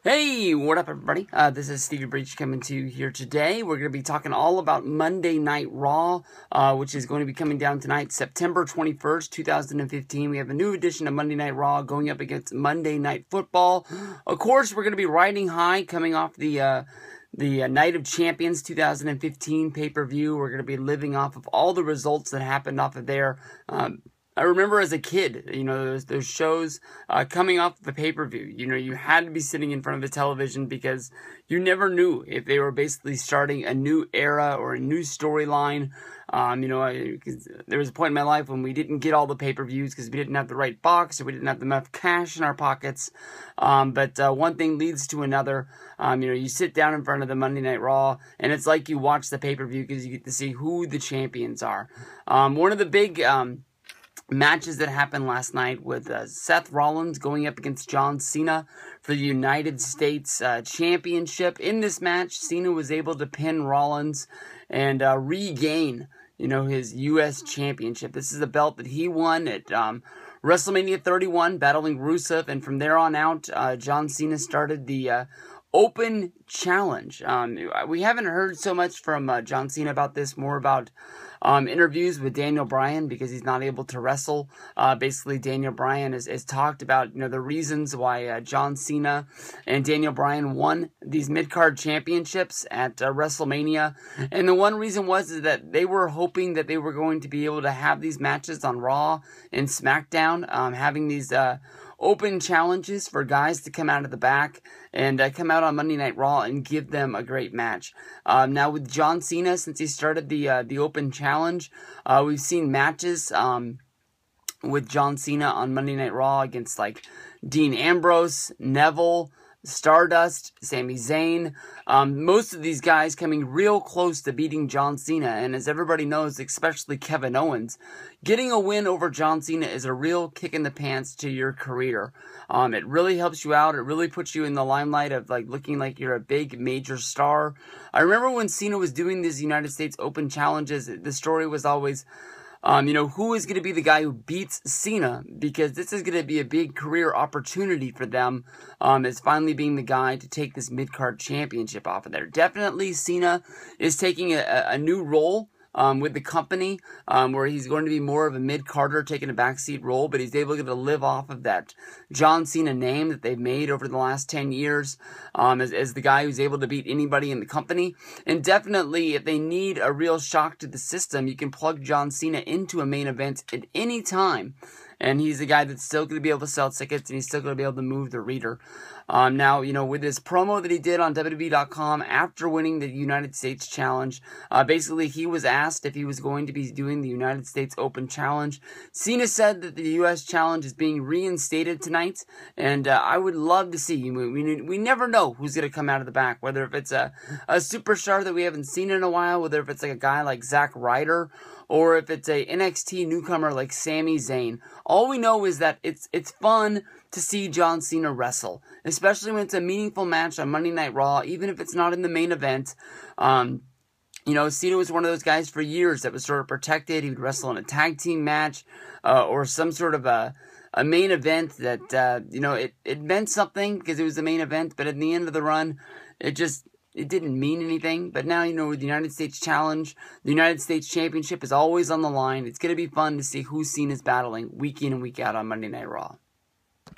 Hey, what up everybody? This is Stevie Breach coming to you here today. We're going to be talking all about Monday Night Raw, which is going to be coming down tonight, September 21st, 2015. We have a new edition of Monday Night Raw going up against Monday Night Football. Of course, we're going to be riding high coming off the Night of Champions 2015 pay-per-view. We're going to be living off of all the results that happened off of there. I remember as a kid, those shows coming off the pay-per-view. You had to be sitting in front of the television because you never knew if they were basically starting a new era or a new storyline. There was a point in my life when we didn't get all the pay-per-views because we didn't have the right box or we didn't have enough cash in our pockets. But one thing leads to another. You sit down in front of the Monday Night Raw, and it's like you watch the pay-per-view because you get to see who the champions are. One of the big matches that happened last night with Seth Rollins going up against John Cena for the United States Championship. In this match, Cena was able to pin Rollins and regain, his U.S. Championship. This is a belt that he won at WrestleMania 31, battling Rusev, and from there on out, John Cena started the Open Challenge. We haven't heard so much from John Cena about this, more about interviews with Daniel Bryan because he's not able to wrestle. Basically, Daniel Bryan has talked about the reasons why John Cena and Daniel Bryan won these mid-card championships at WrestleMania. And the one reason is that they were hoping that they were going to be able to have these matches on Raw and SmackDown, having these open challenges for guys to come out of the back and come out on Monday Night Raw and give them a great match. Now with John Cena, since he started the open challenge, we've seen matches with John Cena on Monday Night Raw against like Dean Ambrose, Neville, Stardust, Sami Zayn, most of these guys coming real close to beating John Cena, and as everybody knows, especially Kevin Owens, getting a win over John Cena is a real kick in the pants to your career. It really helps you out. It really puts you in the limelight of like looking like you're a big major star. I remember when Cena was doing these United States Open challenges, the story was always who is going to be the guy who beats Cena, because this is going to be a big career opportunity for them, as finally being the guy to take this mid-card championship off of there. Definitely Cena is taking a new role with the company, where he's going to be more of a mid-carder, taking a backseat role, but he's able to live off of that John Cena name that they've made over the last 10 years, as the guy who's able to beat anybody in the company. And definitely, if they need a real shock to the system, you can plug John Cena into a main event at any time. And he's a guy that's still going to be able to sell tickets, and he's still going to be able to move the reader. Now, with this promo that he did on WWE.com after winning the United States Challenge, basically he was asked if he was going to be doing the United States Open Challenge. Cena said that the U.S. Challenge is being reinstated tonight, and I would love to see. We never know who's going to come out of the back, whether if it's a superstar that we haven't seen in a while, whether if it's like a guy like Zack Ryder, or if it's a NXT newcomer like Sami Zayn. All we know is that it's fun to see John Cena wrestle, especially when it's a meaningful match on Monday Night Raw, even if it's not in the main event. Cena was one of those guys for years that was sort of protected. He would wrestle in a tag team match, or some sort of a main event that, it meant something because it was the main event, but at the end of the run, it didn't mean anything. But now, with the United States Challenge, the United States Championship is always on the line. It's going to be fun to see who Cena's battling week in and week out on Monday Night Raw.